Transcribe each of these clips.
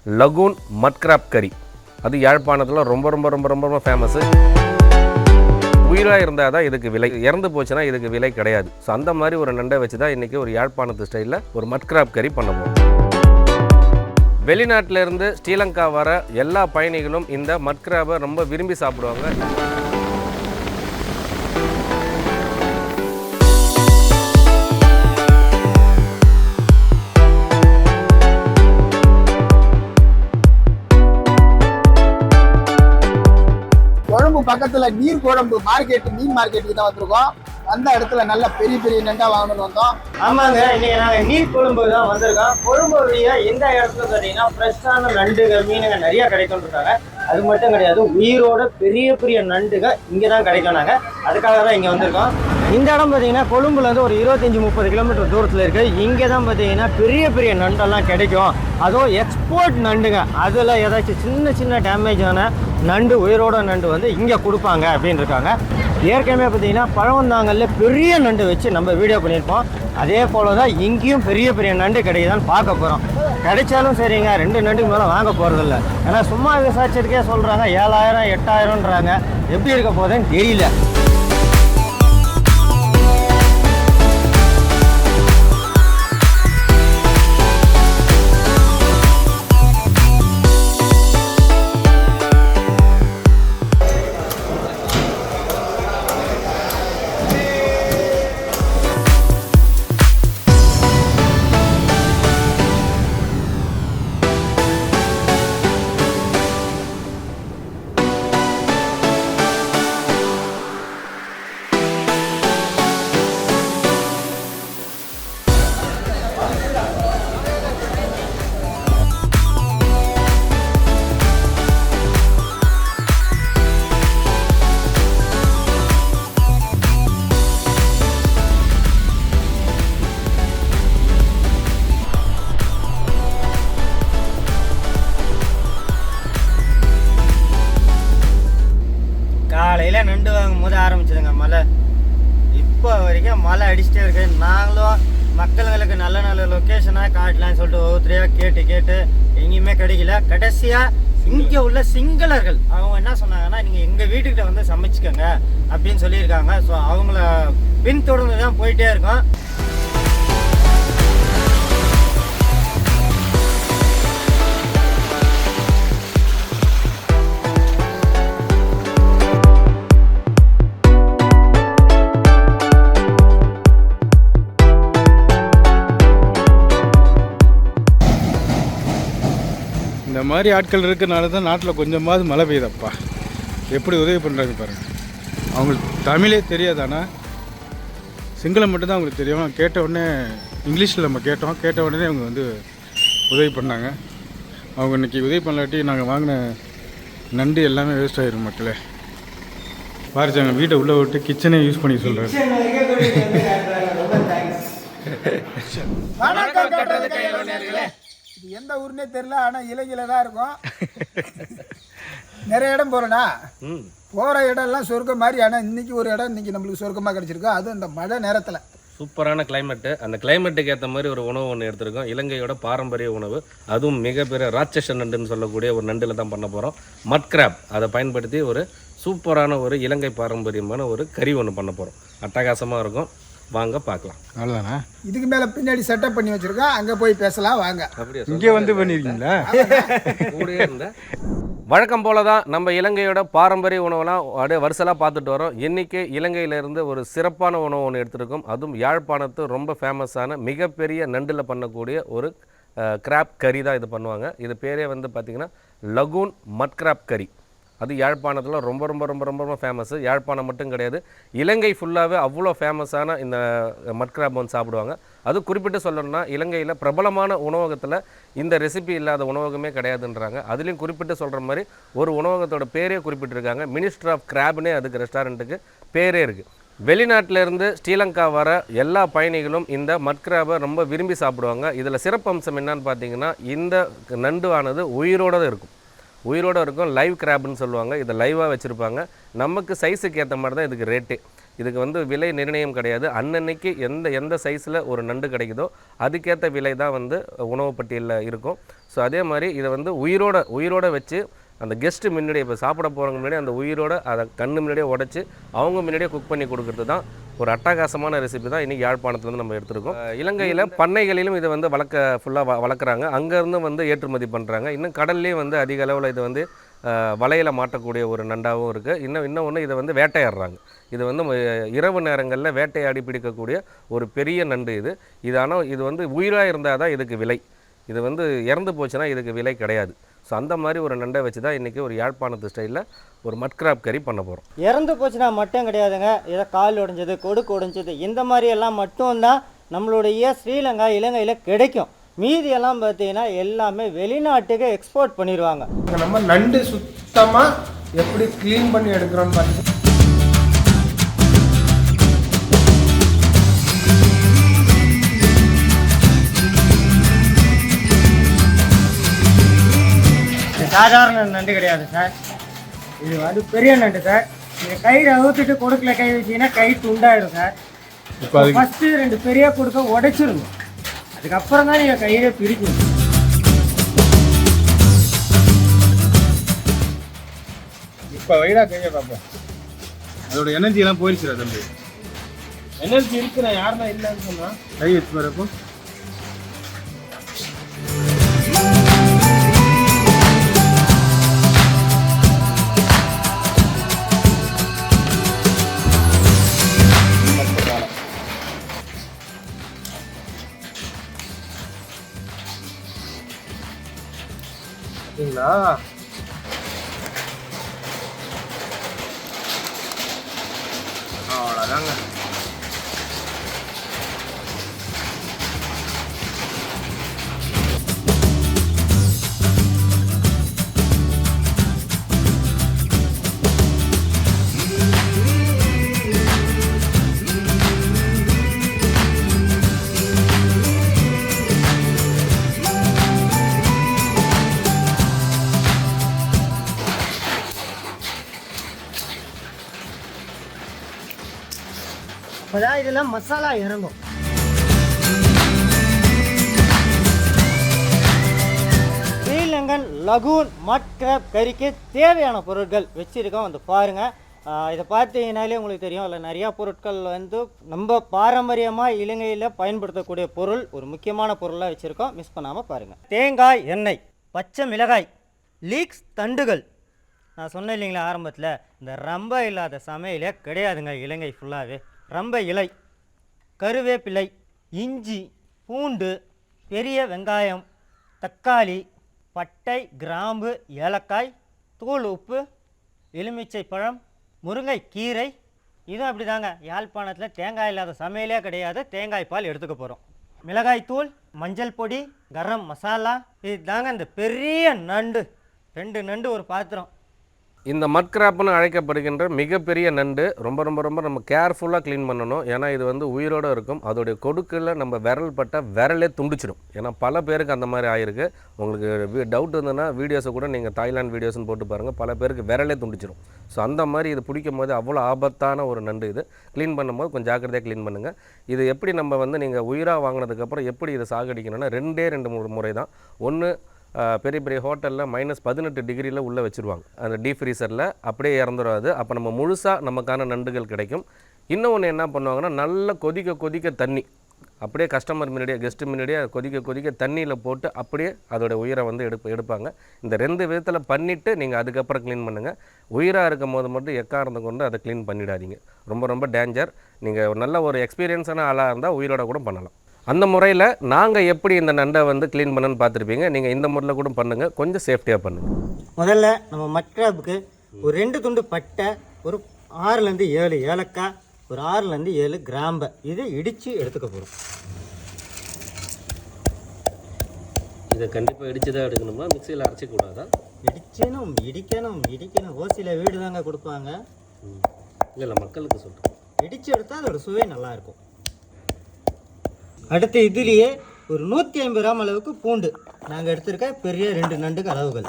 Lagoon மட் graph கறி. அது யாழ்ப்பாணத்தில் ரொம்ப ரொம்ப ரொம்ப ரொம்ப ரொம்ப ஃபேமஸ்ஸு. உயிராக இருந்தால் தான் இதுக்கு விலை, இறந்து போச்சுன்னா இதுக்கு விலை கிடையாது. ஸோ அந்த மாதிரி ஒரு நண்டை வச்சு தான் இன்றைக்கி ஒரு யாழ்ப்பாணத்து ஸ்டைலில் ஒரு மட் கிராப் கறி பண்ண போகிறோம். வெளிநாட்டிலேருந்து ஸ்ரீலங்கா வர எல்லா பயணிகளும் இந்த மட் கிராபை ரொம்ப விரும்பி சாப்பிடுவாங்க. பக்கத்துல நீர் குழம்பு மார்க்கெட், மீன் மார்க்கெட்டுக்கு தான் வந்திருக்கோம். அந்த இடத்துல நல்ல பெரிய பெரிய நண்டா வாங்கணும்னு வந்தோம். ஆமாங்க, இன்னைக்கு நாங்க நீர் கொழும்பு தான் வந்திருக்கோம். கொழும்புடைய எந்த இடத்துல பார்த்தீங்கன்னா ஃப்ரெஷ்ஷான நண்டுகள் மீனுங்க நிறைய கிடைக்கும் இருக்காங்க. அது மட்டும் கிடையாது, உயிரோட பெரிய பெரிய நண்டுகள் இங்கே தான் கிடைக்கும். நாங்கள் அதுக்காக தான் இங்கே வந்திருக்கோம். இந்த இடம் பார்த்தீங்கன்னா கொழும்புலேருந்து ஒரு 25-30 கிலோமீட்டர் தூரத்தில் இருக்குது. இங்கே தான் பார்த்தீங்கன்னா பெரிய பெரிய நண்டெல்லாம் கிடைக்கும். அதுவும் எக்ஸ்போர்ட் நண்டுங்க. அதில் ஏதாச்சும் சின்ன சின்ன டேமேஜான நண்டு, உயிரோட நண்டு வந்து இங்கே கொடுப்பாங்க அப்படின்னு இருக்காங்க. ஏற்கனவே பார்த்தீங்கன்னா பழவந்தாங்கல்ல பெரிய நண்டு வச்சு நம்ம வீடியோ பண்ணியிருப்போம். அதே போல் தான் இங்கேயும் பெரிய பெரிய நண்டு கிடைக்குதான்னு பார்க்க போகிறோம். கிடைச்சாலும் சரிங்க, 2 நண்டுக்கு மேலே வாங்க போகிறதில்ல. ஏன்னா சும்மா விசாரிச்சதுக்கே சொல்கிறாங்க 7000 8000ன்றாங்க. எப்படி இருக்க போகுதுன்னு தெரியல. காலையில் நண்டு வாங்கும் போது ஆரம்பிச்சதுங்க மழை. இப்போ வரைக்கும் மழை அடிச்சுட்டே இருக்கு. நாங்களும் மக்களுங்களுக்கு நல்ல நல்ல லொக்கேஷனாக காட்டலான்னு சொல்லிட்டு ஒவ்வொருத்தரையாக கேட்டு எங்கேயுமே கிடைக்கல. கடைசியாக இங்கே உள்ள சிங்களர்கள் அவங்க என்ன சொன்னாங்கன்னா, நீங்கள் எங்கள் வீட்டுக்கிட்ட வந்து சமைச்சிக்கோங்க அப்படின்னு சொல்லியிருக்காங்க. ஸோ அவங்கள பின்தொடர்ந்து தான் போயிட்டே இருக்கோம். இந்த மாதிரி ஆட்கள் இருக்கிறனால தான் நாட்டில் கொஞ்சமாவது மழை பெய்யுதப்பா. எப்படி உதவி பண்ணுறாங்க பாருங்கள். அவங்களுக்கு தமிழே தெரியாது, ஆனால் சிங்களம் மட்டும்தான் அவங்களுக்கு தெரியும். கேட்ட உடனே இங்கிலீஷில் நம்ம கேட்ட உடனே அவங்க வந்து உதவி பண்ணாங்க. அவங்க இன்றைக்கி உதவி பண்ணலாட்டி நாங்கள் வாங்கின நண்டு எல்லாமே வேஸ்ட் ஆகிடும் மக்களே. பாரிச்சாங்க வீட்டை உள்ளே விட்டு கிச்சனே யூஸ் பண்ணி சொல்கிறேன். இது எந்த ஊருன்னே தெரியல, ஆனால் இலங்கையில் தான் இருக்கும். நிறைய இடம் போகிறேன்னா போகிற இடம்லாம் சொர்க்கம் மாதிரி. ஆனால் இன்றைக்கி ஒரு இடம் இன்றைக்கி நம்மளுக்கு சொர்க்கமாக கிடச்சிருக்கு. அதுவும் இந்த மழை நேரத்தில் சூப்பரான கிளைமேட்டு. அந்த கிளைமேட்டுக்கு ஏற்ற மாதிரி ஒரு உணவு ஒன்று எடுத்துருக்கோம். இலங்கையோட பாரம்பரிய உணவு, அதுவும் மிகப்பெரிய ராட்சச நண்டுன்னு சொல்லக்கூடிய ஒரு நண்டில் தான் பண்ண போகிறோம். மட் கிராப். அதை பயன்படுத்தி ஒரு சூப்பரான ஒரு இலங்கை பாரம்பரியமான ஒரு கறி ஒன்று பண்ண போகிறோம். அட்டகாசமாக இருக்கும். வாங்க பார்க்கலாம். அவ்வளோதானா? இதுக்கு மேலே பின்னாடி செட்டப் பண்ணி வச்சுருக்கோம். அங்கே போய் பேசலாம் வாங்க. அப்படியே இங்கே வந்து பண்ணியிருக்கீங்களா? கூடயே இருந்த வழக்கம் போல தான் நம்ம இலங்கையோட பாரம்பரிய உணவெல்லாம் அப்படியே வருஷலாக பார்த்துட்டு வரோம். இன்றைக்கி இலங்கையிலேருந்து ஒரு சிறப்பான உணவு ஒன்று எடுத்துருக்கோம். அதுவும் யாழ்ப்பாணத்து ரொம்ப ஃபேமஸான மிகப்பெரிய நண்டில் பண்ணக்கூடிய ஒரு கிராப் கறி தான் இது பண்ணுவாங்க. இது பேரே வந்து பார்த்திங்கன்னா லகூன் மட் கிராப் கறி. அது யாழ்ப்பாணத்தில் ரொம்ப ரொம்ப ரொம்ப ரொம்ப ரொம்ப ஃபேமஸ்ஸு. யாழ்ப்பாணம் மட்டும் கிடையாது, இலங்கை ஃபுல்லாகவே அவ்வளோ ஃபேமஸான இந்த மட் கிராப் வந்து சாப்பிடுவாங்க. அது குறிப்பிட்டு சொல்லணும்னா இலங்கையில் பிரபலமான உணவகத்தில் இந்த ரெசிபி இல்லாத உணவகமே கிடையாதுன்றாங்க. அதுலேயும் குறிப்பிட்டு சொல்கிற மாதிரி ஒரு உணவகத்தோட பேரே குறிப்பிட்டிருக்காங்க. மினிஸ்டர் ஆஃப் கிராப்னே அதுக்கு ரெஸ்டாரண்ட்டுக்கு பேரே இருக்குது. வெளிநாட்டிலேருந்து ஸ்ரீலங்கா வர எல்லா பயணிகளும் இந்த மட் கிராபை ரொம்ப விரும்பி சாப்பிடுவாங்க. இதில் சிறப்பம்சம் என்னன்னு பார்த்தீங்கன்னா, இந்த நண்டு ஆனது உயிரோடு இருக்கும். லைவ் கிராப்னு சொல்லுவாங்க. இதை லைவாக வச்சுருப்பாங்க. நமக்கு சைஸுக்கு ஏற்ற மாதிரி தான் இதுக்கு ரேட்டு. இதுக்கு வந்து விலை நிர்ணயம் கிடையாது. அன்னன்னைக்கு எந்த சைஸில் ஒரு நண்டு கிடைக்குதோ அதுக்கேற்ற விலை தான் வந்து உணவு பட்டியலில் இருக்கும். ஸோ அதே மாதிரி இதை வந்து உயிரோட வச்சு அந்த கெஸ்ட்டு முன்னாடியே இப்போ சாப்பிட போகிறவங்க முன்னாடி அந்த உயிரோட அதை கண்ணு முன்னாடியே உடச்சி அவங்க முன்னாடியே குக் பண்ணி கொடுக்குறது தான் ஒரு அட்டகாசமான ரெசிபி தான் இன்றைக்கி யாழ்ப்பாணத்துலேருந்து நம்ம எடுத்துருக்கோம். இலங்கையில் பண்ணைகளிலும் இதை வந்து ஃபுல்லாக வளர்க்குறாங்க. அங்கேருந்து வந்து ஏற்றுமதி பண்ணுறாங்க. இன்னும் கடல்லேயும் வந்து அதிக அளவில் இது வந்து வலையில் மாட்டக்கூடிய ஒரு நண்டாகவும் இருக்குது. இன்னொன்று இதை வந்து வேட்டையாடுறாங்க. இது வந்து இரவு நேரங்களில் வேட்டையாடி பிடிக்கக்கூடிய ஒரு பெரிய நண்டு இது ஆனால் இது வந்து உயிராக இருந்தால் தான் இதுக்கு விலை. இது வந்து இறந்து போச்சுன்னா இதுக்கு விலை கிடையாது. ஸோ அந்த மாதிரி ஒரு நண்டை வச்சு தான் இன்றைக்கி ஒரு யாழ்ப்பாணத்து ஸ்டைலில் ஒரு மட் கிராப் கறி பண்ண போகிறோம். இறந்து போச்சுன்னா மட்டும் கிடையாதுங்க, ஏதோ கால் உடைஞ்சது, கொடுக்கு உடைஞ்சது, இந்த மாதிரியெல்லாம் மட்டும்தான் நம்மளுடைய ஸ்ரீலங்கா இலங்கையில் கிடைக்கும். மீதியெல்லாம் பார்த்தீங்கன்னா எல்லாமே வெளிநாட்டுக்கு எக்ஸ்போர்ட் பண்ணிடுவாங்க. நம்ம நண்டு சுத்தமாக எப்படி க்ளீன் பண்ணி எடுக்கிறோன்னு பார்த்து சாதாரண நண்டு கிடையாது சார், இது வந்து பெரிய நண்டு சார். நீங்கள் கயிறு அவுத்துட்டு கொடுக்கல கை வச்சிங்கன்னா கை துண்டாயிடும் சார். இப்போ ஃபஸ்ட்டு 2 பெரிய கொடுக்க உடைச்சிருங்க, அதுக்கப்புறம் தான் நீங்கள் கயிறை பிரிக்கணும். இப்போ வைடா கையை பார்ப்போம். அதோட எனர்ஜியெல்லாம் போயிடுச்சு தம்பி. எனர்ஜி இருக்கு, நான் யாருன்னா இல்லைன்னு சொன்னால் கை வச்சு வரப்போ பார்த்தீங்களா? அவ்வளோதாங்க. அப்போதான் இதெல்லாம் மசாலா இறங்கும். ஸ்ரீலங்கன் லகூன் மட் கிராப் கறிக்கு தேவையான பொருட்கள் வச்சுருக்கோம், வந்து பாருங்கள். இதை பார்த்தீங்கன்னாலே உங்களுக்கு தெரியும், அதில் நிறையா பொருட்கள் வந்து நம்ம பாரம்பரியமாக இலங்கையில் பயன்படுத்தக்கூடிய பொருள், ஒரு முக்கியமான பொருளாக வச்சுருக்கோம், மிஸ் பண்ணாமல் பாருங்கள். தேங்காய் எண்ணெய், பச்சை மிளகாய், லீக்ஸ் தண்டுகள். நான் சொன்னேன் இல்லைங்களா ஆரம்பத்தில், இந்த ரொம்ப இல்லாத சமையலே கிடையாதுங்க இலங்கை ஃபுல்லாகவே. ரொம்ப இலை, கருவேப்பிலை, இஞ்சி, பூண்டு, பெரிய வெங்காயம், தக்காளி, பட்டை, கிராம்பு, ஏலக்காய், தூள் உப்பு, எலுமிச்சை பழம், முருங்கை கீரை. இதுவும் அப்படி தாங்க, யாழ்ப்பாணத்தில் தேங்காய் இல்லாத சமையலே கிடையாது. தேங்காய் பால் எடுத்துக்க போகிறோம். மிளகாய் தூள், மஞ்சள் பொடி, கரம் மசாலா. இது தாங்க இந்த பெரிய நண்டு. 2 நண்டு ஒரு பாத்திரம். இந்த மட் கிராப்னு அழைக்கப்படுகின்ற மிகப்பெரிய நண்டு ரொம்ப ரொம்ப ரொம்ப நம்ம கேர்ஃபுல்லாக க்ளீன் பண்ணணும். ஏன்னா இது வந்து உயிரோடு இருக்கும். அதோடைய கொடுக்கில் நம்ம விரல் பட்ட விரலே துண்டிச்சிடும். ஏன்னா பல பேருக்கு அந்த மாதிரி ஆகிருக்கு. உங்களுக்கு டவுட் இருந்ததுன்னா வீடியோஸை கூட நீங்கள் தாய்லாந்து வீடியோஸ்னு போட்டு பாருங்கள், பல பேருக்கு விரலே துண்டிச்சிடும். ஸோ அந்த மாதிரி இது பிடிக்கும் போது அவ்வளோ ஆபத்தான ஒரு நண்டு. இது க்ளீன் பண்ணும்போது கொஞ்சம் ஜாக்கிரதையாக க்ளீன் பண்ணுங்கள். இது எப்படி நம்ம வந்து நீங்கள் உயிராக வாங்கினதுக்கப்புறம் எப்படி இதை சாகடிக்கணும்னா 2 முறை தான். ஒன்று, பெரிய பெரிய ஹோட்டலில் -18 டிகிரியில் உள்ளே வச்சுருவாங்க, அந்த டீப் ஃப்ரீசரில். அப்படியே இறந்துடாது. அப்போ நம்ம முழுசாக நமக்கான நண்டுகள் கிடைக்கும். இன்னொன்று என்ன பண்ணுவாங்கன்னா, நல்லா கொதிக்க தண்ணி அப்படியே கஸ்டமர் முன்னாடியே கெஸ்ட்டு முன்னாடியே கொதிக்க தண்ணியில் போட்டு அப்படியே அதோடய உயிரை வந்து எடுப்பாங்க. இந்த 2 விதத்தில் பண்ணிவிட்டு நீங்கள் அதுக்கப்புறம் க்ளீன் பண்ணுங்கள். உயிராக இருக்கும் போது மட்டும் எக்காரணத்தை கொண்டு அதை க்ளீன் பண்ணிடாதீங்க. ரொம்ப ரொம்ப டேஞ்சர். நீங்கள் நல்ல ஒரு எக்ஸ்பீரியன்ஸான ஆளாக இருந்தால் உயிரோட கூட பண்ணலாம். அந்த முறையில் நாங்கள் எப்படி இந்த நண்டை வந்து க்ளீன் பண்ணணும்னு பார்த்துருப்பீங்க. நீங்கள் இந்த முறையில் கூட பண்ணுங்கள், கொஞ்சம் சேஃப்டியாக பண்ணுங்கள். முதல்ல நம்ம மட் கிராப்புக்கு ஒரு 2 துண்டு பட்டை, ஒரு 6லேருந்து 7 ஏலக்காய், ஒரு 6லேருந்து 7 கிராம்பை இது இடித்து எடுத்துக்க போகிறோம். இதை கண்டிப்பாக இடித்து தான் எடுக்கணுமா, மிக்சியில் அரைச்சிக்கூடாதா? இடிக்கணும். ஓசியில் வீடு தாங்க கொடுப்பாங்க. இல்லை மக்களுக்கு சொல்கிறேன், இடித்து எடுத்தால் அதோட சுவை நல்லாயிருக்கும். அடுத்து இதுலேயே ஒரு 150 கிராம் அளவுக்கு பூண்டு நாங்கள் எடுத்துருக்க பெரிய 2 நண்டுக்கு அளவுகள்.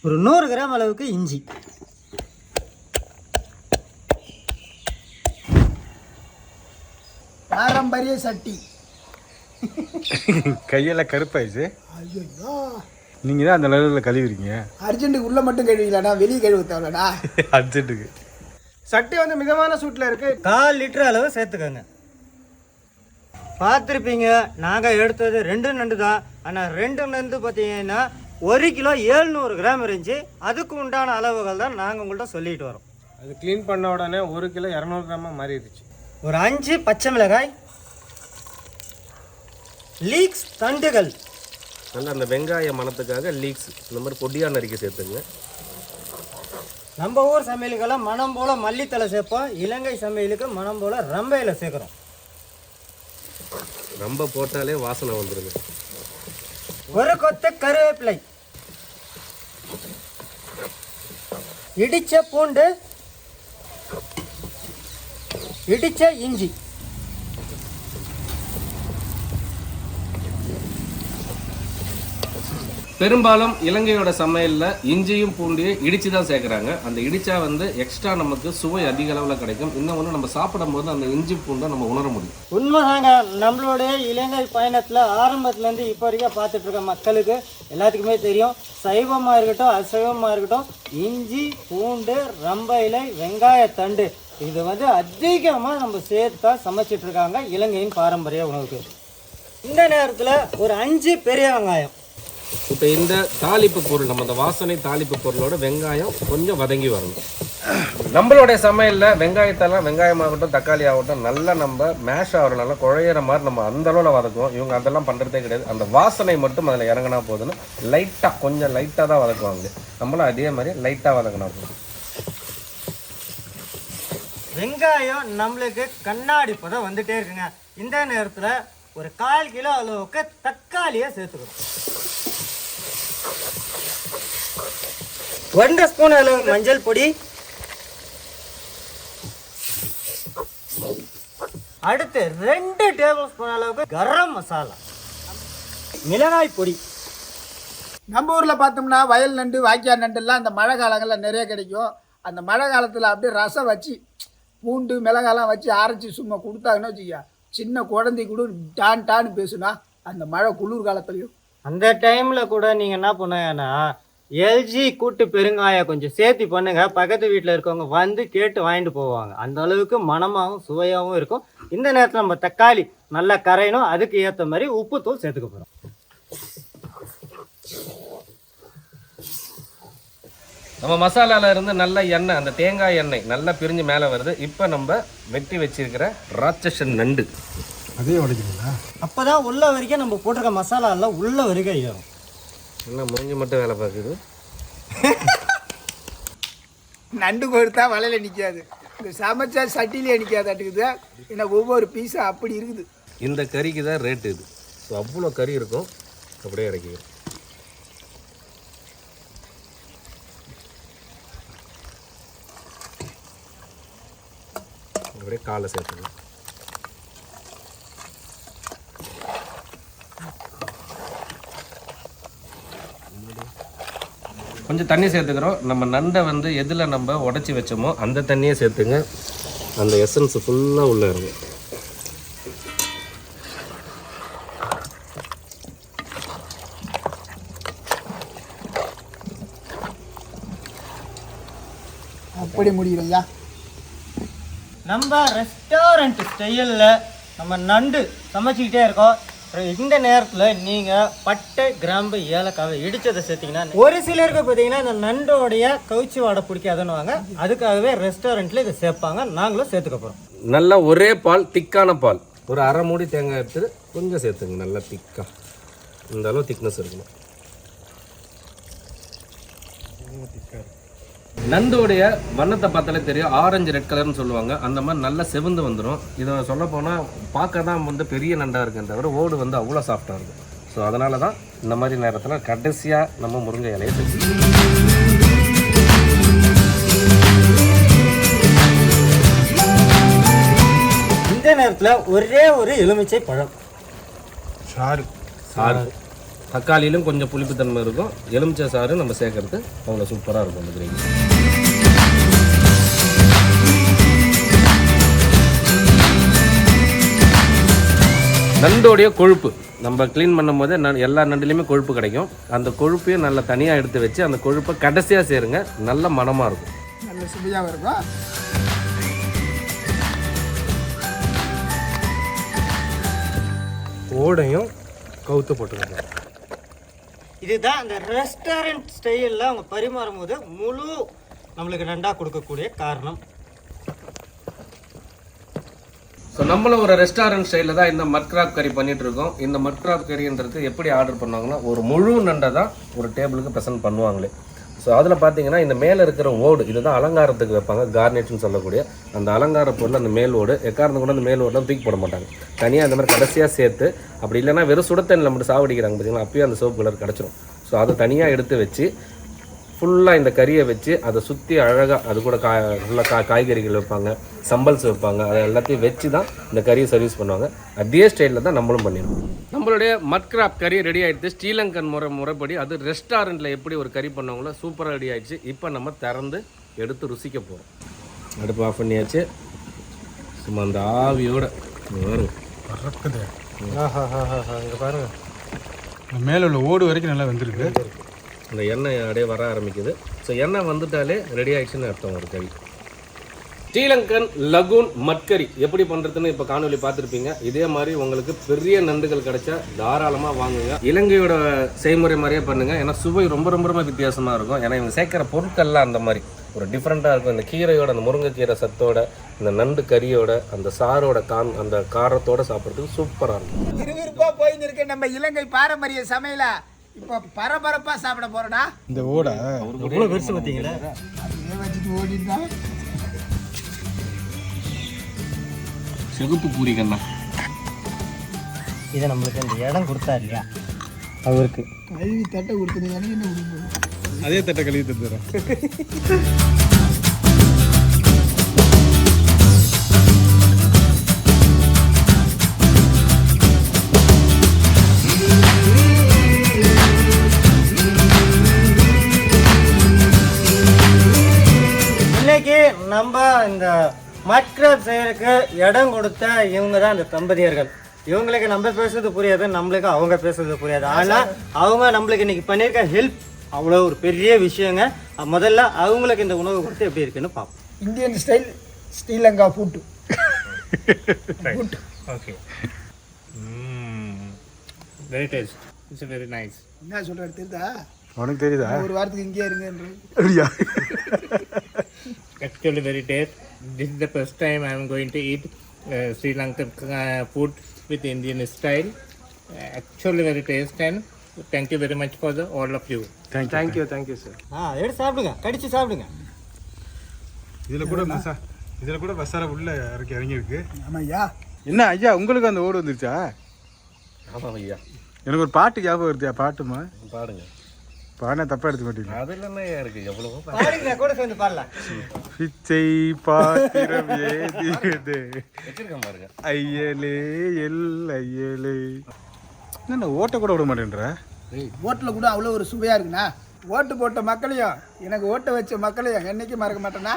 ஒரு 100 கிராம் அளவுக்கு இஞ்சி, பாரம்பரிய சட்டி. கையெல்லாம் கருப்பாயிடுச்சு. ஐயோ, நீங்கள் தான் அந்த லெவலில் கழுவிறீங்க. அர்ஜென்ட்டுக்கு உள்ள மட்டும் கழுவிக்கலாண்ணா, வெளியே கழுவ தேவையில்லண்ணா. அர்ஜென்ட்டுக்கு சட்டி வந்து மிதமான சூட்டில் இருக்கு. 1/4 லிட்டர் அளவு சேர்த்துக்கோங்க. பார்த்துருப்பீங்க, நாங்கள் எடுத்தது 2 நண்டு தான். ஆனால் 2 நண்டு பார்த்தீங்கன்னா 1 கிலோ 700 கிராம் இருந்துச்சு. அதுக்கு உண்டான அளவுகள் தான் நாங்கள் உங்கள்கிட்ட சொல்லிட்டு வரோம். அது க்ளீன் பண்ண உடனே 1 கிலோ 200 கிராமாக மாறிடுச்சு. ஒரு 5 பச்சை மிளகாய், லீக்ஸ் தண்டுகள், நல்லா அந்த வெங்காய மணத்துக்காக லீக்ஸ் இந்த மாதிரி பொடியாக நறுக்கி சேர்த்துங்க. நம்ம ஊர் சமையலுக்கெல்லாம் மனம் போல் மல்லித்தலை சேர்ப்போம். இலங்கை சமையலுக்கு மனம் போல் ரம்பையில் சேர்க்குறோம். ரொம்ப போட்டாலே வாசனை வந்துடுங்க. ஒரு கொத்து கருவேப்பிலை, இடிச்ச பூண்டு, இடிச்ச இஞ்சி. பெரும்பாலும் இலங்கையோட சமையலில் இஞ்சியும் பூண்டியும் இடித்து தான் சேர்க்குறாங்க. அந்த இடிச்சா வந்து எக்ஸ்ட்ரா நமக்கு சுவை அதிக அளவில் கிடைக்கும். இன்னொன்று நம்ம சாப்பிடும்போது அந்த இஞ்சி பூண்டை நம்ம உணர முடியும். உண்மைதாங்க. நம்மளுடைய இலங்கை பயணத்தில் ஆரம்பத்துலேருந்து இப்போ வரைக்கும் பார்த்துட்டு இருக்க மக்களுக்கு எல்லாத்துக்குமே தெரியும், சைவமாக இருக்கட்டும் அசைவமாக இருக்கட்டும், இஞ்சி பூண்டு ரம்ப இலை வெங்காயத்தண்டு இது வந்து அதிகமாக நம்ம சேர்த்தா சமைச்சிட்டு இருக்காங்க இலங்கையின் பாரம்பரிய உணவுக்கு. இந்த நேரத்தில் ஒரு 5 பெரிய வெங்காயம். இப்போ இந்த தாளிப்பு பொருள், நம்ம இந்த வாசனை தாளிப்பு பொருளோட வெங்காயம் கொஞ்சம் வதங்கி வரணும். நம்மளுடைய சமையலில் வெங்காயத்தெல்லாம், வெங்காயமாகட்டும் தக்காளி ஆகட்டும், நல்லா நம்ம மேஷ் ஆகிற நல்லா குழையிற மாதிரி நம்ம அந்த அளவில் வதக்குவோம். இவங்க அதெல்லாம் பண்ணுறதே கிடையாது. அந்த வாசனை மட்டும் அதில் இறங்கினா போதுன்னு லைட்டாக, கொஞ்சம் லைட்டாக தான் வதக்குவாங்க. நம்மளும் அதே மாதிரி லைட்டாக வதக்கினா போதும். வெங்காயம் நம்மளுக்கு கண்ணாடி பதம் வந்துட்டே இருக்குங்க. இந்த நேரத்தில் ஒரு 1/4 கிலோ அளவுக்கு தக்காளியை சேர்த்துக்கணும். 1 ஸ்பூன் அளவு மஞ்சள் பொடி, அடுத்து 2 டேபிள் ஸ்பூன் அளவுக்கு கரம் மசாலா, மிளகாய் பொடி. நம்ம ஊரில் பார்த்தோம்னா வயல் நண்டு வாய்க்கால் நண்டுலாம் அந்த மழை காலங்களில் நிறைய கிடைக்கும். அந்த மழை காலத்தில் அப்படியே ரசம் வச்சு பூண்டு மிளகாலாம் வச்சு அரைச்சி சும்மா கொடுத்தாங்கன்னு வச்சுக்க, சின்ன குழந்தை கூட டான் டான்னு பேசுனா அந்த மழை குளிர் காலத்துலையும். அந்த டைமில் கூட நீங்கள் என்ன பண்ணுங்கன்னா எல்ஜி கூட்டு பெருங்காயம் கொஞ்சம் சேர்த்து பண்ணுங்க. பக்கத்து வீட்டில் இருக்கவங்க வந்து கேட்டு வாங்கிட்டு போவாங்க. அந்த அளவுக்கு மனமாகவும் சுவையாகவும் இருக்கும். இந்த நேரத்தில் நம்ம தக்காளி நல்லா கரையணும். அதுக்கு ஏற்ற மாதிரி உப்புத்தூள் சேர்த்துக்க போகிறோம். நம்ம மசாலாவில் இருந்து நல்ல எண்ணெய், அந்த தேங்காய் எண்ணெய் நல்லா பிரிஞ்சு மேலே வருது. இப்போ நம்ம வெட்டி வச்சிருக்கிற ராட்சசன் நண்டு அதே உடைக்கிறீங்களா? அப்போ தான் உள்ள வரைக்கும் நம்ம போட்டிருக்க மசாலாலாம் உள்ள வரைக்கும் ஏறும். நல்லா முறிஞ்சு மட்டும் வேலை பார்க்குது. நண்டு கொடுத்தா வலையில் நிற்காது, இந்த சமைச்சா சட்டிலே நிற்காதாட்டுக்குது. ஏன்னா ஒவ்வொரு பீஸும் அப்படி இருக்குது. இந்த கறிக்கு தான் ரேட்டு இது. ஸோ அவ்வளோ கறி இருக்கும். அப்படியே இறக்கிக்கிறோம். அப்படியே காலை சேர்த்துக்கலாம். கொஞ்சம் தண்ணி சேர்த்துக்கிறோம். நம்ம நண்டை வந்து எதில் நம்ம உடச்சி வச்சோமோ அந்த தண்ணியை சேர்த்துங்க. அந்த எசன்ஸ் ஃபுல்லாக உள்ளே இருக்கும். அப்படி முடியலையா? நம்ம ரெஸ்டாரண்ட் ஸ்டைலில் நம்ம நண்டு சமைச்சிக்கிட்டே இருக்கோம். இந்த நேரத்தில் நீங்கள் பட்டை கிராம்பு ஏலக்காவை இடித்ததை சேர்த்திங்கன்னா, ஒரு சிலருக்கு பார்த்தீங்கன்னா இந்த நண்டோடைய கவுச்சி வாடை பிடிக்காதுன்னுவாங்க. அதுக்காகவே ரெஸ்டாரண்ட்டில் இதை சேர்ப்பாங்க. நாங்களும் சேர்த்துக்க போகிறோம். நல்லா ஒரே பால், திக்கான பால், ஒரு அரை மூடி தேங்காய் எடுத்து கொஞ்சம் சேர்த்துங்க. நல்லா திக்காக இந்த அளவு திக்னஸ் இருக்கணும். நண்டோடைய வண்ணத்தை பார்த்தாலே தெரியும், ஆரஞ்சு ரெட் கலர்னு சொல்லுவாங்க. அந்த மாதிரி நல்லா செவந்து வந்துடும். இதை சொல்ல போனால் பார்க்க தான் வந்து பெரிய நண்டாக இருக்குன்னு தவிர ஓடு வந்து அவ்வளோ சாஃப்டாக இருக்கும். ஸோ அதனால தான் இந்த மாதிரி நேரத்தில் கடைசியாக நம்ம முருங்கை இலையை சேர்த்து. இந்த நேரத்தில் ஒரே ஒரு எலுமிச்சை பழம் சாறு சாறு தக்காளியிலும் கொஞ்சம் புளிப்புத்தன்மை இருக்கும். எலுமிச்சை சாறு நம்ம சேர்க்கறது அவ்வளோ சூப்பராக இருக்கும் அந்த கிரேவி. நண்டோடைய கொழுப்பு நம்ம க்ளீன் பண்ணும் போதே எல்லா நண்டுலேயுமே கொழுப்பு கிடைக்கும். அந்த கொழுப்பையும் நல்லா தனியாக எடுத்து வச்சு அந்த கொழுப்பை கடைசியாக சேருங்க, நல்ல மணமாக இருக்கும், நல்ல சுவையாக இருக்கும். ஓடையும் கவுத்து போட்டுருக்கோம். இதுதான் அந்த ரெஸ்டாரண்ட் ஸ்டைலில் அவங்க பரிமாறும் போது முழு நம்மளுக்கு நண்டாக கொடுக்கக்கூடிய காரணம். ஸோ நம்மளும் ஒரு ரெஸ்டாரண்ட் ஸ்டைலில் தான் இந்த மட் கிராப் கறி பண்ணிட்டு இருக்கோம். இந்த மட் கிராப் கறின்றது எப்படி ஆர்டர் பண்ணுவாங்கன்னா, ஒரு முழு நண்டை தான் ஒரு டேபிளுக்கு ப்ரெசென்ட் பண்ணுவாங்களே. ஸோ அதில் பார்த்தீங்கன்னா இந்த மேலே இருக்கிற ஓடு இதுதான் அலங்காரத்துக்கு வைப்பாங்க, கார்னெட்ஸ்னு சொல்லக்கூடிய அந்த அலங்கார பொருள். அந்த மேல் ஓடு எக்காரணம் கூட அந்த மேல் ஓடெலாம் தூக்கி போட மாட்டாங்க, தனியாக அந்த மாதிரி கடைசியாக சேர்த்து, அப்படி இல்லைன்னா வெறும் சுடத்தண்ணில் மட்டும் சாவடிக்கிறாங்க பார்த்தீங்கன்னா, அப்பயும் அந்த சோப்பு கலர் கிடச்சிரும். ஸோ அதை தனியாக எடுத்து வச்சு ஃபுல்லாக இந்த கறியை வச்சு அதை சுற்றி அழகாக அது கூட ஃபுல்லாக காய்கறிகள் வைப்பாங்க, சம்பல்ஸ் வைப்பாங்க, அதை எல்லாத்தையும் வச்சு தான் இந்த கறியை சர்வீஸ் பண்ணுவாங்க. அதே ஸ்டைலில் தான் நம்மளும் பண்ணிடுவோம். நம்மளுடைய மட் கிராப் கறி ரெடி ஆகிடுது. ஸ்ரீலங்கன் முறைப்படி அது ரெஸ்டாரண்ட்டில் எப்படி ஒரு கறி பண்ணுவாங்களோ சூப்பராக ரெடி ஆகிடுச்சு. இப்போ நம்ம திறந்து எடுத்து ருசிக்க போகிறோம். அடுப்பு ஆஃப் பண்ணியாச்சு. சும்மா அந்த ஆவியோட வரும் பறக்குது. இங்கே பாருங்க, மேலே உள்ள ஓடு வரைக்கும் நல்லா வந்துருக்கு. அந்த எண்ணெய் அப்படியே வர ஆரம்பிக்குது. ஸோ எண்ணெய் வந்துட்டாலே ரெடி ஆகிடுச்சுன்னு அர்த்தம் ஒரு கறி. ஸ்ரீலங்கன் லகூன் மட்கறி எப்படி பண்ணுறதுன்னு இப்போ காணொலி பார்த்துருப்பீங்க. இதே மாதிரி உங்களுக்கு பெரிய நண்டுகள் கிடைச்சா தாராளமாக வாங்குங்க. இலங்கையோட செய்முறை மாதிரியே பண்ணுங்கள். ஏன்னா சுவை ரொம்ப ரொம்ப ரொம்ப வித்தியாசமாக இருக்கும். ஏன்னா இவங்க சேர்க்குற பொருட்கள்லாம் அந்த மாதிரி ஒரு டிஃப்ரெண்ட்டாக இருக்கும். இந்த கீரையோட, அந்த முருங்கைக்கீரை சத்தோட, இந்த நண்டு கறியோட, அந்த சாரோட அந்த காரத்தோடு சாப்பிட்றதுக்கு சூப்பராக இருக்கும். விறுவிறுப்பாக போயின்னு இருக்கு நம்ம இலங்கை பாரம்பரிய சமையல. இப்போ பரபரப்பாக சாப்பிட போகிறோன்னா இந்த ஓடை எவ்வளோ பெருசு பார்த்தீங்களா, அப்படியே வச்சுட்டு ஓடிதான் செகுப்பு பூரிக்கண்ணா. இதை நம்மளுக்கு அந்த இடம் கொடுத்தா இல்லையா அவருக்கு கழுவி தட்டை கொடுத்துருங்க. எனக்கு என்ன கொடுப்போம், அதே தட்டை கழுவி தந்துடுறோம். இன்னைக்கு நம்ம இந்த மட் கிராப் செய்யறதுக்கு இடம் கொடுத்த இவங்க தான் இந்த தம்பதியர்கள். இவங்களுக்கு நம்ம பேசுறது புரியாது, நம்மளுக்கு அவங்க பேசுறது புரியாது. ஆனால் அவங்க நம்மளுக்கு இன்னைக்கு பண்ணியிருக்க ஹெல்ப் அவ்வளோ ஒரு பெரிய விஷயங்க. முதல்ல அவங்களுக்கு இந்த உணவு கொடுத்து எப்படி இருக்குன்னு பார்ப்போம். Indian style Sri Lanka food. Okay, very taste, it's very nice. என்ன சொல்கிறது தெரியுதா? உனக்கு தெரியுதா? ஒரு வாரத்துக்கு இங்கே இருங்கன்ற. அப்படியா? Actually very taste. This is the first time I am going to eat Sri Lankan food with Indian style. Actually very taste, and thank you very much for all of you. Thank you. Thank you sir. எடுத்து சாப்பிடுங்க, கடிச்சு சாப்பிடுங்க. இதில் கூட மசாலா உள்ள இறங்கியிருக்கு. ஆமாய்யா. என்ன ஐயா, உங்களுக்கு அந்த ஓடு வந்துருச்சா? ஆமாம் ஐயா, எனக்கு ஒரு பாட்டு ஞாபகம் வருதுயா. பாட்டுமா பாடுங்க. பாடினா தப்பா எடுத்து மாட்டீங்க. அதில் என்ன இருக்குது, எவ்வளவோ பாருங்க, கூட சேர்ந்து பாடலாம். பிச்சை பாத்திரம் ஏதியது வச்சிருக்கேன் பாருங்க. ஐயலே ஐயலே. என்ன ஓட்ட கூட விட மாட்டேன்ற? ஓட்டில் கூட அவ்வளோ ஒரு சுவையாக இருக்குண்ணா. ஓட்டு போட்ட மக்களையும் எனக்கு ஓட்ட வச்ச மக்களையும் என்றைக்கும் மறக்க மாட்டேன்னா.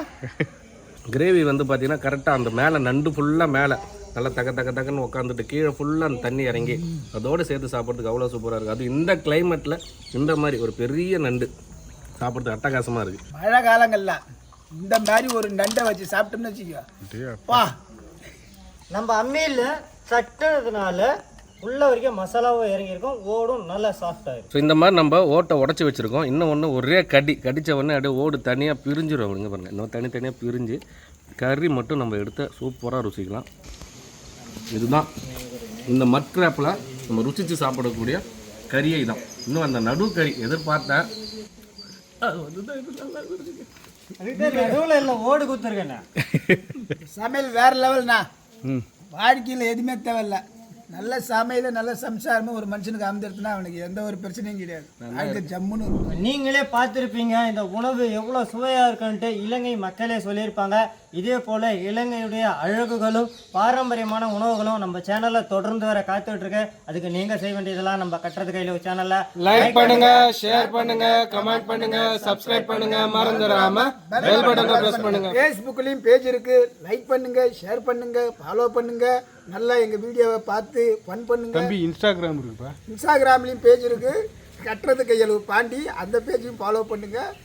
கிரேவி வந்து பார்த்தீங்கன்னா கரெக்டாக அந்த மேலே நண்டு ஃபுல்லாக மேலே நல்லா தக்கன்னு உட்காந்துட்டு கீழே ஃபுல்லாக அந்த தண்ணி இறங்கி அதோடு சேர்த்து சாப்பிட்றதுக்கு அவ்வளோ சூப்பராக இருக்குது. அது இந்த கிளைமேட்டில் இந்த மாதிரி ஒரு பெரிய நண்டு சாப்பிட்றதுக்கு அட்டகாசமாக இருக்குது. மழை காலங்கள்ல இந்த மாதிரி ஒரு நண்டை வச்சு சாப்பிட்டோம்னு வச்சுக்கோ. நம்ம அம்மியில் சட்டுறதுனால உள்ள வரைக்கும் மசாலாவும் இறங்கியிருக்கும், ஓடும் நல்லா சாஃப்ட் ஆகிடும். ஸோ இந்த மாதிரி நம்ம ஓட்டை உடச்சி வச்சுருக்கோம். இன்னும் ஒன்று ஒரே கடித்த உடனே அப்படியே ஓடு தனியாக பிரிஞ்சிடும். அப்படிங்க பாருங்கள், இன்னும் தனித்தனியாக பிரிஞ்சு கறி மட்டும் நம்ம எடுத்து சூப்பராக ருசிக்கலாம். இதுதான் இந்த மட் கிராப்பில் நம்ம ருசித்து சாப்பிடக்கூடிய கறியை தான். இன்னும் அந்த நடு கறி எதிர்பார்த்தேன், அது வந்து தான் இது நல்லா இருக்குது. நடுவில் இல்லை, ஓடு கொடுத்துருக்கேண்ணா. சமையல் வேறு லெவல்ண்ணா. வாழ்க்கையில் எதுவுமே தேவையில்லை, நல்ல சமையல நல்ல சம்சாரமும் ஒரு மனுஷனுக்கு அமைஞ்சிருச்சுன்னா அவனுக்கு எந்த ஒரு பிரச்சனையும் கிடையாது. அங்க ஜம்முன்னு இருக்கும். நீங்களே பார்த்துருப்பீங்க இந்த உணவு எவ்வளோ சுவையாக இருக்குன்ட்டு இலங்கை மக்களே சொல்லியிருப்பாங்க. இதே போல் இலங்கையுடைய அழகுகளும் பாரம்பரியமான உணவுகளும் நம்ம சேனலில் தொடர்ந்து வர காத்துட்ருக்கு. அதுக்கு நீங்கள் செய்ய வேண்டியதெல்லாம் நம்ம கட்டுறது கையில் சேனலில் லைக் பண்ணுங்க, ஷேர் பண்ணுங்க, கமெண்ட் பண்ணுங்க, சப்ஸ்கிரைப் பண்ணுங்க, மறந்துடாம பெல் பட்டனை பிரஸ் பண்ணுங்க. ஃபேஸ்புக்லயும் பேஜ் இருக்கு. லைக் பண்ணுங்க, ஷேர் பண்ணுங்க, ஃபாலோ பண்ணுங்க. நல்லா எங்க வீடியோவை பார்த்து ஃபன் பண்ணுங்க. தம்பி இன்ஸ்டாகிராம் இருக்குப்பா. இன்ஸ்டாகிராம்லயும் பேஜ் இருக்கு. கட்டுறது கையளவு பாண்டி அந்த பேஜையும் ஃபாலோ பண்ணுங்க.